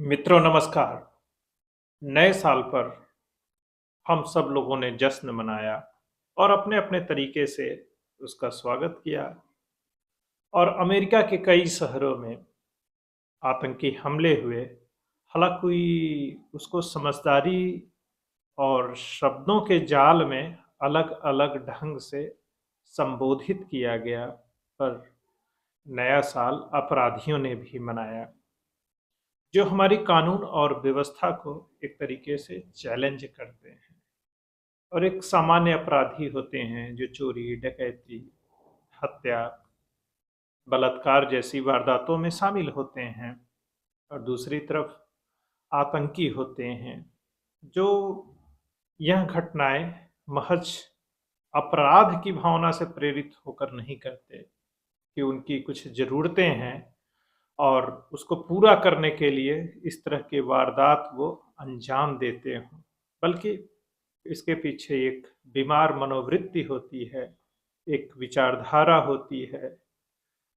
मित्रों नमस्कार। नए साल पर हम सब लोगों ने जश्न मनाया और अपने अपने तरीके से उसका स्वागत किया और अमेरिका के कई शहरों में आतंकी हमले हुए। हालांकि उसको समझदारी और शब्दों के जाल में अलग अलग ढंग से संबोधित किया गया, पर नया साल अपराधियों ने भी मनाया जो हमारी कानून और व्यवस्था को एक तरीके से चैलेंज करते हैं। और एक सामान्य अपराधी होते हैं जो चोरी, डकैती, हत्या, बलात्कार जैसी वारदातों में शामिल होते हैं। और दूसरी तरफ आतंकी होते हैं जो यह घटनाएं महज अपराध की भावना से प्रेरित होकर नहीं करते कि उनकी कुछ ज़रूरतें हैं और उसको पूरा करने के लिए इस तरह के वारदात वो अंजाम देते हों, बल्कि इसके पीछे एक बीमार मनोवृत्ति होती है, एक विचारधारा होती है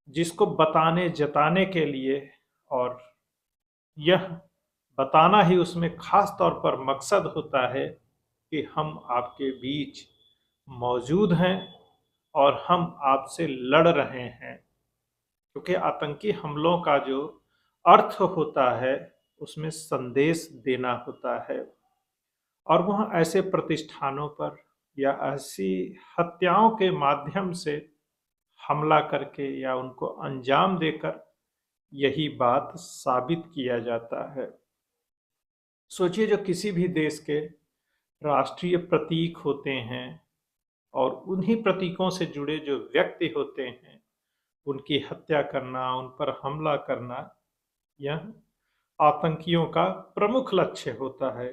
जिसको बताने जताने के लिए, और यह बताना ही उसमें खास तौर पर मकसद होता है कि हम आपके बीच मौजूद हैं और हम आपसे लड़ रहे हैं। क्योंकि आतंकी हमलों का जो अर्थ होता है उसमें संदेश देना होता है, और वह ऐसे प्रतिष्ठानों पर या ऐसी हत्याओं के माध्यम से हमला करके या उनको अंजाम देकर यही बात साबित किया जाता है। सोचिए, जो किसी भी देश के राष्ट्रीय प्रतीक होते हैं और उन्हीं प्रतीकों से जुड़े जो व्यक्ति होते हैं उनकी हत्या करना, उन पर हमला करना, यह आतंकियों का प्रमुख लक्ष्य होता है।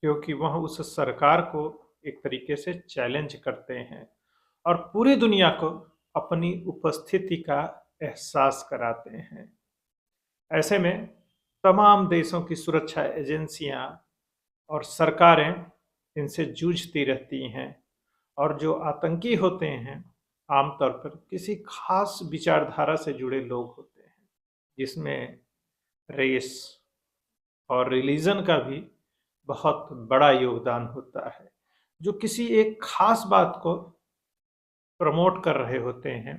क्योंकि वह उस सरकार को एक तरीके से चैलेंज करते हैं और पूरी दुनिया को अपनी उपस्थिति का एहसास कराते हैं। ऐसे में तमाम देशों की सुरक्षा एजेंसियां और सरकारें इनसे जूझती रहती हैं, और जो आतंकी होते हैं आमतौर पर किसी खास विचारधारा से जुड़े लोग होते हैं, जिसमें रेस और रिलीजन का भी बहुत बड़ा योगदान होता है, जो किसी एक खास बात को प्रमोट कर रहे होते हैं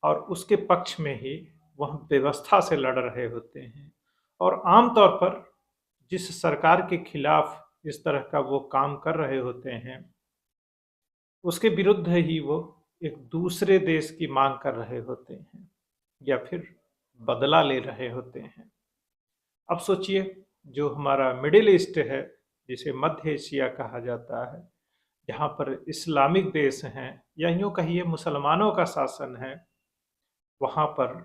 और उसके पक्ष में ही वह व्यवस्था से लड़ रहे होते हैं। और आमतौर पर जिस सरकार के खिलाफ इस तरह का वो काम कर रहे होते हैं उसके विरुद्ध ही वो एक दूसरे देश की मांग कर रहे होते हैं या फिर बदला ले रहे होते हैं। अब सोचिए, जो हमारा मिडिल ईस्ट है, जिसे मध्य एशिया कहा जाता है, जहाँ पर इस्लामिक देश हैं या यूँ कहिए मुसलमानों का शासन है, वहाँ पर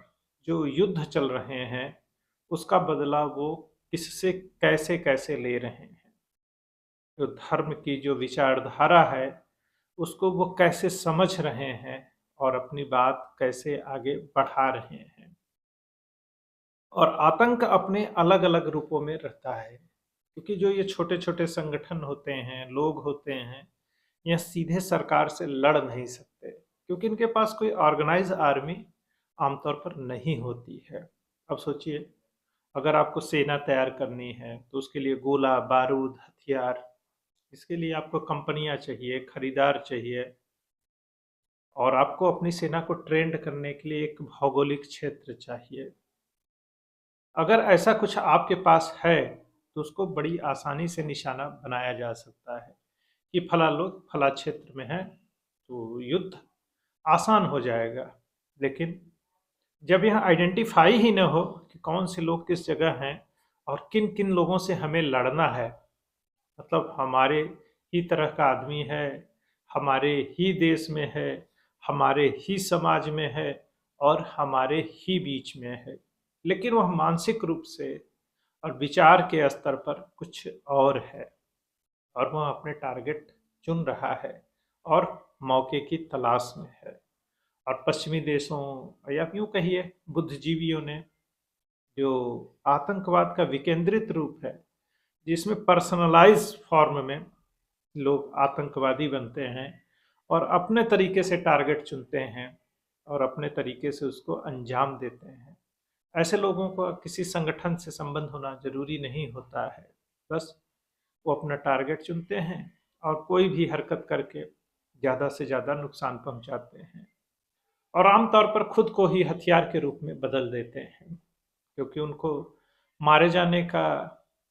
जो युद्ध चल रहे हैं उसका बदला वो किससे कैसे कैसे ले रहे हैं। जो धर्म की जो विचारधारा है उसको वो कैसे समझ रहे हैं और अपनी बात कैसे आगे बढ़ा रहे हैं। और आतंक अपने अलग अलग रूपों में रहता है, क्योंकि जो ये छोटे छोटे संगठन होते हैं, लोग होते हैं, यह सीधे सरकार से लड़ नहीं सकते क्योंकि इनके पास कोई ऑर्गेनाइज आर्मी आमतौर पर नहीं होती है। अब सोचिए, अगर आपको सेना तैयार करनी है तो उसके लिए गोला बारूद हथियार, इसके लिए आपको कंपनियां चाहिए, खरीदार चाहिए, और आपको अपनी सेना को ट्रेंड करने के लिए एक भौगोलिक क्षेत्र चाहिए। अगर ऐसा कुछ आपके पास है तो उसको बड़ी आसानी से निशाना बनाया जा सकता है कि फला लोग फला क्षेत्र में हैं, तो युद्ध आसान हो जाएगा। लेकिन जब यह आइडेंटिफाई ही न हो कि कौन से लोग किस जगह हैं और किन किन लोगों से हमें लड़ना है, मतलब हमारे ही तरह का आदमी है, हमारे ही देश में है, हमारे ही समाज में है और हमारे ही बीच में है, लेकिन वह मानसिक रूप से और विचार के स्तर पर कुछ और है, और वह अपने टारगेट चुन रहा है और मौके की तलाश में है। और पश्चिमी देशों या यूँ कहिए बुद्धिजीवियों ने जो आतंकवाद का विकेंद्रित रूप है, जिसमें पर्सनलाइज फॉर्म में लोग आतंकवादी बनते हैं और अपने तरीके से टारगेट चुनते हैं और अपने तरीके से उसको अंजाम देते हैं, ऐसे लोगों को किसी संगठन से संबंध होना ज़रूरी नहीं होता है। बस वो अपना टारगेट चुनते हैं और कोई भी हरकत करके ज़्यादा से ज़्यादा नुकसान पहुंचाते हैं और आमतौर पर खुद को ही हथियार के रूप में बदल देते हैं, क्योंकि उनको मारे जाने का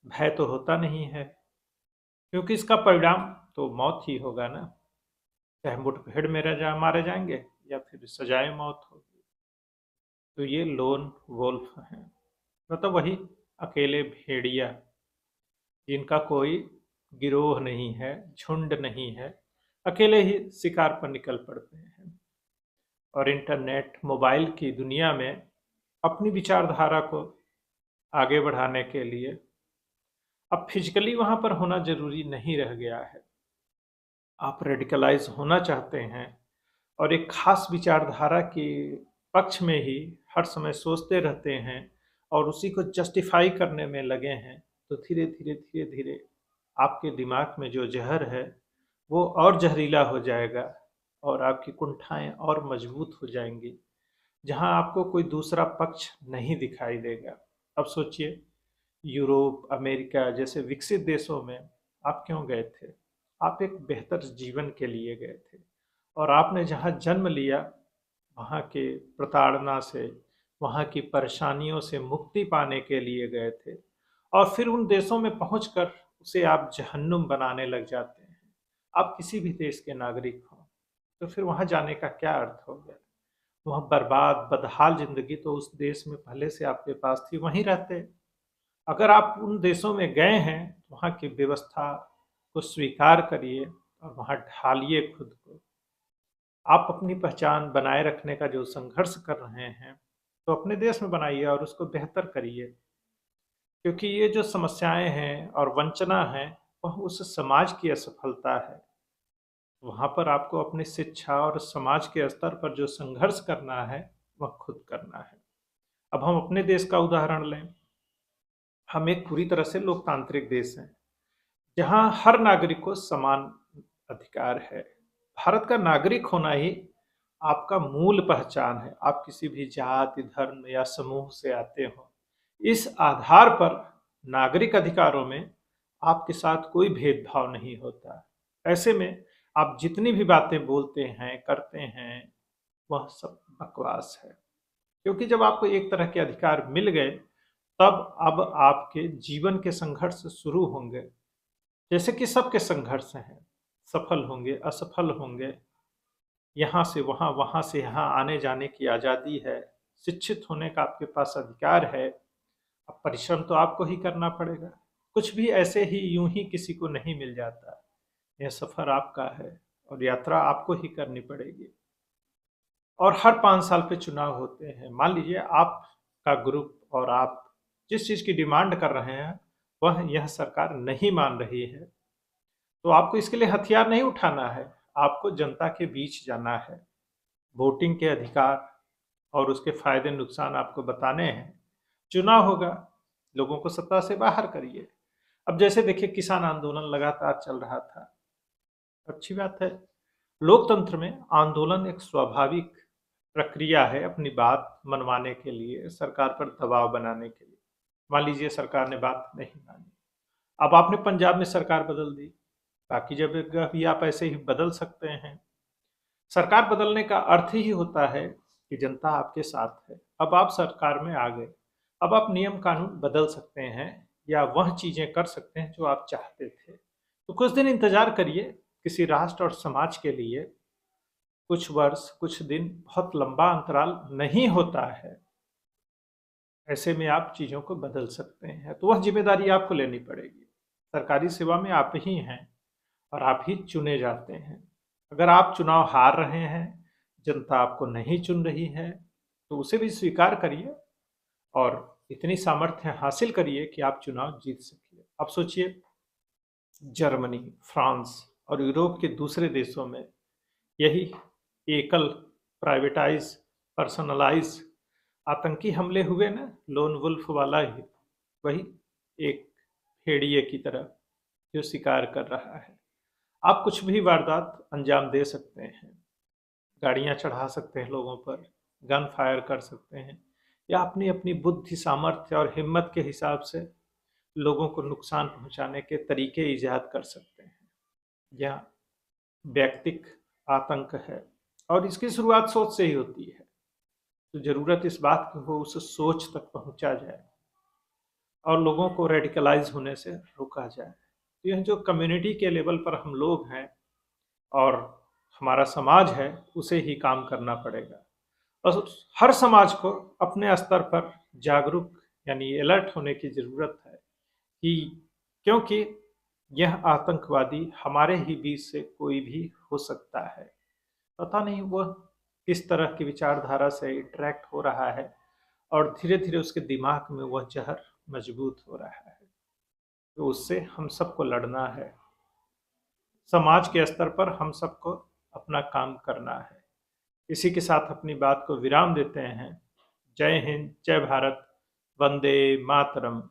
भय तो होता नहीं है, क्योंकि इसका परिणाम तो मौत ही होगा ना। चाहे मुठभेड़ में मारे जाएंगे या फिर सजाए मौत होगी। तो ये लोन वोल्फ हैं, मतलब वही अकेले भेड़िया जिनका कोई गिरोह नहीं है, झुंड नहीं है, अकेले ही शिकार पर निकल पड़ते हैं और इंटरनेट मोबाइल की दुनिया में अपनी विचारधारा को आगे बढ़ाने के लिए अब फिजिकली वहां पर होना जरूरी नहीं रह गया है। आप रेडिकलाइज होना चाहते हैं और एक खास विचारधारा के पक्ष में ही हर समय सोचते रहते हैं और उसी को जस्टिफाई करने में लगे हैं, तो धीरे धीरे धीरे धीरे आपके दिमाग में जो जहर है वो और जहरीला हो जाएगा और आपकी कुंठाएं और मजबूत हो जाएंगी, जहां आपको कोई दूसरा पक्ष नहीं दिखाई देगा। अब सोचिए, यूरोप, अमेरिका जैसे विकसित देशों में आप क्यों गए थे? आप एक बेहतर जीवन के लिए गए थे और आपने जहाँ जन्म लिया वहाँ के प्रताड़ना से, वहाँ की परेशानियों से मुक्ति पाने के लिए गए थे और फिर उन देशों में पहुंचकर उसे आप जहन्नुम बनाने लग जाते हैं। आप किसी भी देश के नागरिक हों तो फिर वहाँ जाने का क्या अर्थ हो गया? वहाँ बर्बाद बदहाल जिंदगी तो उस देश में पहले से आपके पास थी, वहीं रहते। अगर आप उन देशों में गए हैं तो वहाँ की व्यवस्था को स्वीकार करिए और वहाँ ढालिए खुद को। आप अपनी पहचान बनाए रखने का जो संघर्ष कर रहे हैं तो अपने देश में बनाइए और उसको बेहतर करिए, क्योंकि ये जो समस्याएं हैं और वंचना है वह उस समाज की असफलता है। वहाँ पर आपको अपनी शिक्षा और समाज के स्तर पर जो संघर्ष करना है वह खुद करना है। अब हम अपने देश का उदाहरण लें। हम एक पूरी तरह से लोकतांत्रिक देश हैं जहाँ हर नागरिक को समान अधिकार है। भारत का नागरिक होना ही आपका मूल पहचान है। आप किसी भी जाति, धर्म या समूह से आते हो, इस आधार पर नागरिक अधिकारों में आपके साथ कोई भेदभाव नहीं होता। ऐसे में आप जितनी भी बातें बोलते हैं, करते हैं, वह सब बकवास है, क्योंकि जब आपको एक तरह के अधिकार मिल गए तब अब आपके जीवन के संघर्ष शुरू होंगे। जैसे कि सबके संघर्ष हैं, सफल होंगे, असफल होंगे, यहाँ से वहाँ, वहाँ से यहाँ आने जाने की आज़ादी है, शिक्षित होने का आपके पास अधिकार है। अब परिश्रम तो आपको ही करना पड़ेगा। कुछ भी ऐसे ही यूं ही किसी को नहीं मिल जाता। यह सफ़र आपका है और यात्रा आपको ही करनी पड़ेगी। और हर 5 साल पे चुनाव होते हैं। मान लीजिए आपका ग्रुप और आप जिस चीज़ की डिमांड कर रहे हैं वह यह सरकार नहीं मान रही है, तो आपको इसके लिए हथियार नहीं उठाना है। आपको जनता के बीच जाना है, वोटिंग के अधिकार और उसके फायदे नुकसान आपको बताने हैं। चुनाव होगा, लोगों को सत्ता से बाहर करिए। अब जैसे देखिए, किसान आंदोलन लगातार चल रहा था। अच्छी बात है, लोकतंत्र में आंदोलन एक स्वाभाविक प्रक्रिया है अपनी बात मनवाने के लिए, सरकार पर दबाव बनाने के लिए। मान लीजिए सरकार ने बात नहीं मानी, अब आपने पंजाब में सरकार बदल दी, बाकी जगह भी आप ऐसे ही बदल सकते हैं। सरकार बदलने का अर्थ ही होता है कि जनता आपके साथ है। अब आप सरकार में आ गए, अब आप नियम कानून बदल सकते हैं या वह चीजें कर सकते हैं जो आप चाहते थे। तो कुछ दिन इंतजार करिए। किसी राष्ट्र और समाज के लिए कुछ वर्ष, कुछ दिन बहुत लंबा अंतराल नहीं होता है। ऐसे में आप चीजों को बदल सकते हैं, तो वह जिम्मेदारी आपको लेनी पड़ेगी। सरकारी सेवा में आप ही हैं और आप ही चुने जाते हैं। अगर आप चुनाव हार रहे हैं, जनता आपको नहीं चुन रही है, तो उसे भी स्वीकार करिए और इतनी सामर्थ्य हासिल करिए कि आप चुनाव जीत सकिए। अब सोचिए, जर्मनी, फ्रांस और यूरोप के दूसरे देशों में यही एकल, प्राइवेटाइज, पर्सनलाइज आतंकी हमले हुए ना, लोन वुल्फ वाला ही, वही एक भेड़िए की तरह जो शिकार कर रहा है। आप कुछ भी वारदात अंजाम दे सकते हैं, गाड़ियां चढ़ा सकते हैं लोगों पर, गन फायर कर सकते हैं या अपनी अपनी बुद्धि, सामर्थ्य और हिम्मत के हिसाब से लोगों को नुकसान पहुंचाने के तरीके ईजाद कर सकते हैं। यह व्यक्तिक आतंक है और इसकी शुरुआत सोच से ही होती है। तो ज़रूरत इस बात की हो, उस सोच तक पहुंचा जाए और लोगों को रेडिकलाइज होने से रोका जाए। तो यह जो कम्युनिटी के लेवल पर हम लोग हैं और हमारा समाज है, उसे ही काम करना पड़ेगा। और हर समाज को अपने स्तर पर जागरूक यानी अलर्ट होने की ज़रूरत है कि क्योंकि यह आतंकवादी हमारे ही बीच से कोई भी हो सकता है। पता नहीं वह किस तरह की विचारधारा से इंटरेक्ट हो रहा है और धीरे धीरे उसके दिमाग में वह जहर मजबूत हो रहा है। तो उससे हम सबको लड़ना है। समाज के स्तर पर हम सबको अपना काम करना है। इसी के साथ अपनी बात को विराम देते हैं। जय हिंद, जय भारत, वंदे मातरम।